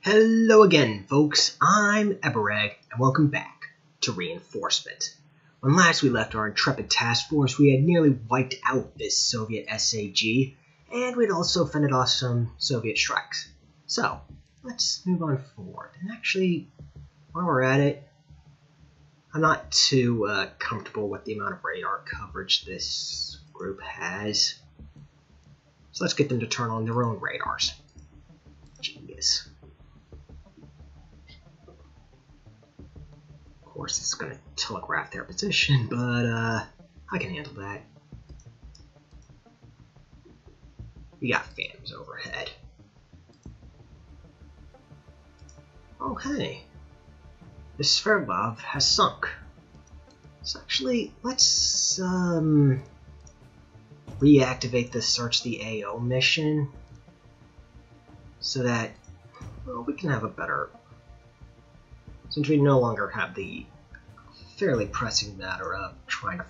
Hello again, folks. I'm Ebereg, and welcome back to Re-inforcement. When last we left our intrepid task force, we had nearly wiped out this Soviet SAG, and we'd also fended off some Soviet strikes. So, let's move on forward. And actually, while we're at it, I'm not too comfortable with the amount of radar coverage this group has. So let's get them to turn on their own radars. Genius. Of course, it's going to telegraph their position, but I can handle that. We got phantoms overhead. Oh, hey. The Sverdlov has sunk. So actually, let's reactivate the Search the AO mission so that, well, we can have a better, since we no longer have the fairly pressing matter of trying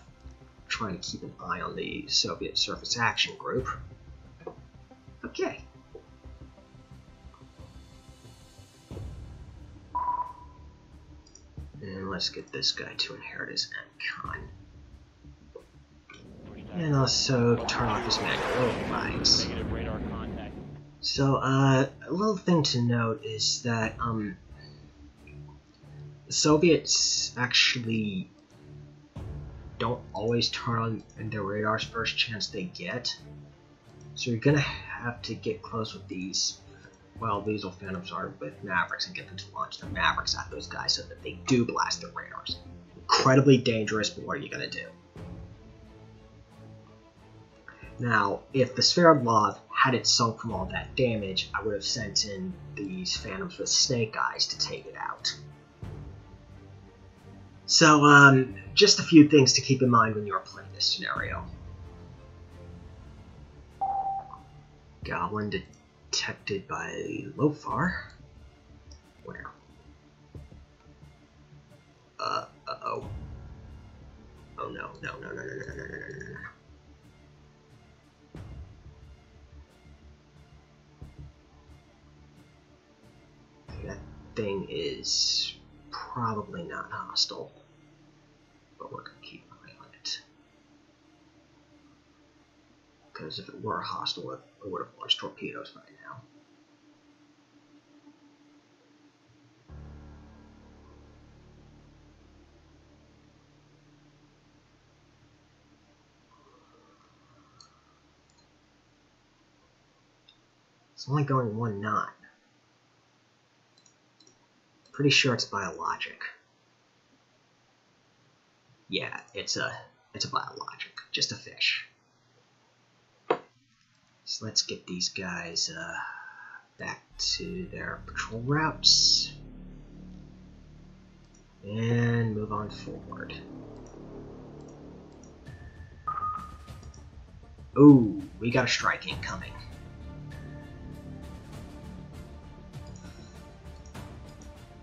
to keep an eye on the Soviet Surface Action Group. Okay. And let's get this guy to inherit his Encon. And also turn off his manual overrides. So, a little thing to note is that, the Soviets actually don't always turn on their radars first chance they get. So you're gonna have to get close with these, well, these will Phantoms are with Mavericks and get them to launch their Mavericks at those guys so that they do blast their radars. Incredibly dangerous, but what are you gonna do? Now, if the Sverdlov had it sunk from all that damage, I would have sent in these Phantoms with Snake Eyes to take it out. So, just a few things to keep in mind when you're playing this scenario. Goblin detected by Lofar. Where? Uh-oh. Oh no, no. That thing is probably not hostile, but we're gonna keep an eye on it. Because if it were hostile, it would have launched torpedoes by now. It's only going 1 knot. Pretty sure it's biologic. Yeah, it's a biologic, just a fish. So let's get these guys back to their patrol routes and move on forward. Ooh, we got a strike incoming.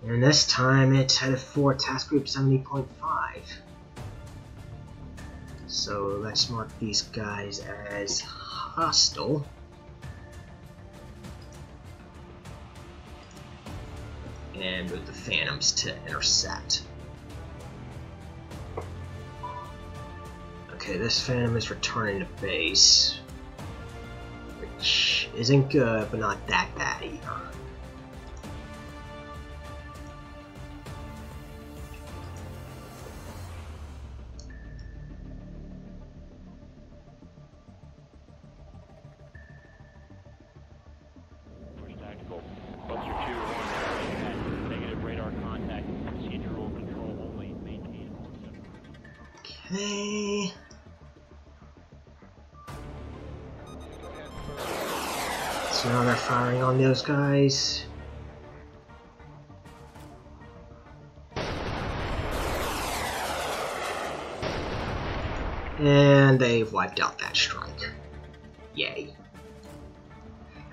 And this time it's headed for Task Group 70.5. So let's mark these guys as hostile. And move the Phantoms to intercept. Okay, this Phantom is returning to base, which isn't good, but not that bad either. Okay. So now they're firing on those guys. And they've wiped out that strike. Yay.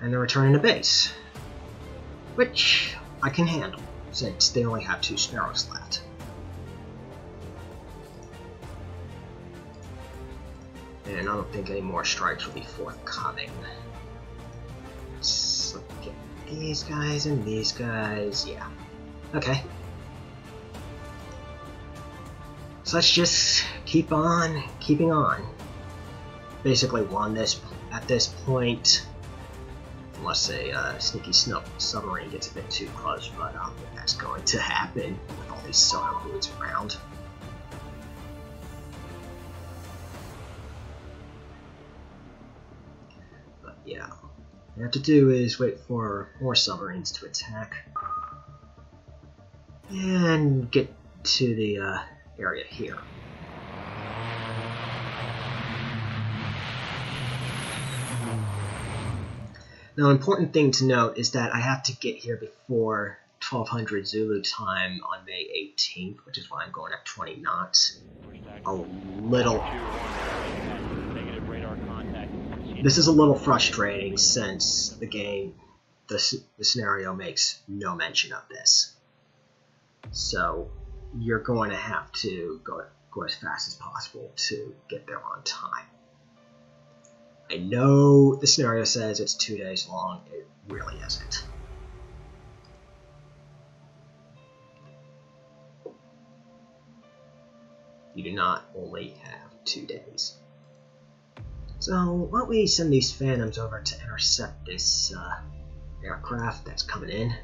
And they're returning to base, which I can handle, since they only have 2 Sparrows left. And I don't think any more strikes will be forthcoming. So get these guys and these guys, yeah. Okay. So let's just keep on keeping on. Basically won this at this point. Unless a sneaky submarine gets a bit too close, but I don't think that's going to happen with all these sonar buoys around. But yeah, what you have to do is wait for more submarines to attack and get to the area here. Now, an important thing to note is that I have to get here before 1200 Zulu time on May 18th, which is why I'm going at 20 knots. This is a little frustrating since the game, the scenario makes no mention of this. So you're going to have to go as fast as possible to get there on time. I know the scenario says it's 2 days long, it really isn't. You do not only have 2 days. So why don't we send these Phantoms over to intercept this aircraft that's coming in.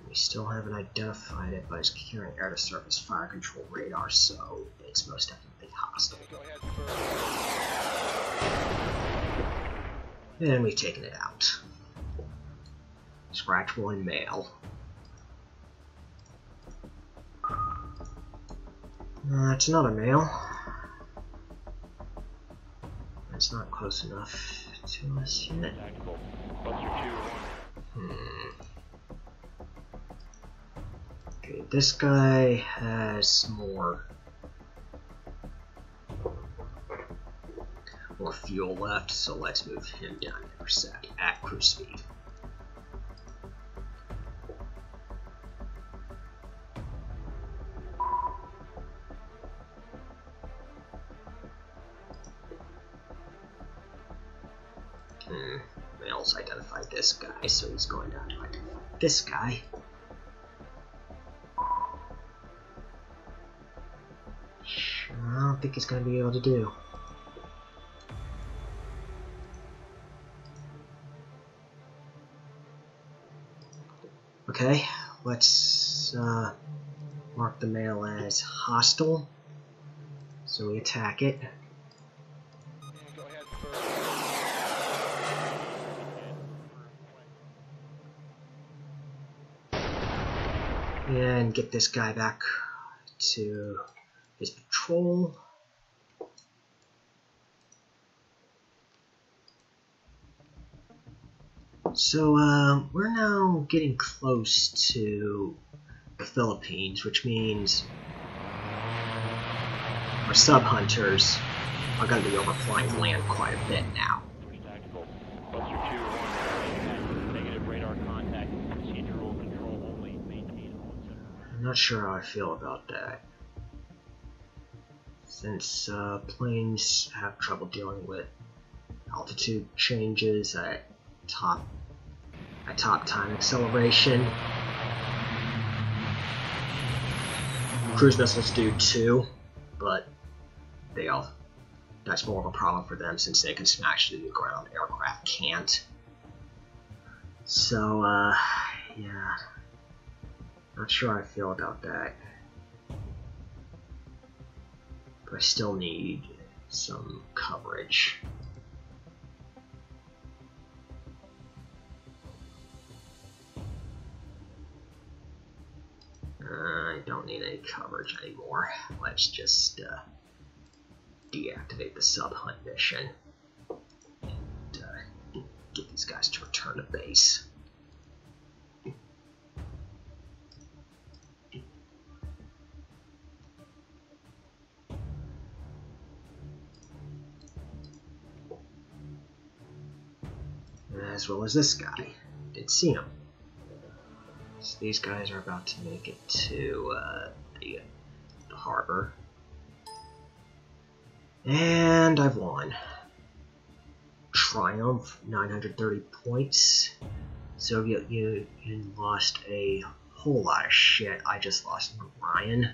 We still haven't identified it, but it's carrying air-to-surface fire control radar, so it's most definitely hostile. And we've taken it out. Scratch one male. That's another male. That's not close enough to us yet. Okay, this guy has more fuel left, so let's move him down to intercept at cruise speed. Males identified this guy, so he's going down to identify this guy. I don't think he's going to be able to do. Okay, let's mark the male as hostile. So we attack it. And get this guy back to his patrol. So we're now getting close to the Philippines, which means our sub-hunters are going to be overflying land quite a bit now. I'm not sure how I feel about that, since planes have trouble dealing with altitude changes at top time acceleration. Cruise missiles do too, but that's more of a problem for them since they can smash through the ground. Aircraft can't. So yeah, not sure how I feel about that. But I still need some coverage. I don't need any coverage anymore. Let's just deactivate the sub-hunt mission and get these guys to return to base. as well as this guy. Didn't see him. So these guys are about to make it to the harbor. And I've won. Triumph, 930 points. Soviet Union lost a whole lot of shit. I just lost Ryan.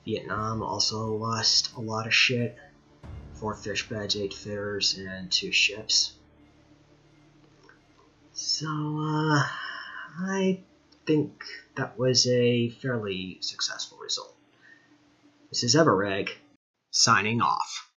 Vietnam also lost a lot of shit. 4 fish beds, 8 fitters, and 2 ships. So, I think that was a fairly successful result. This is Everegg, signing off.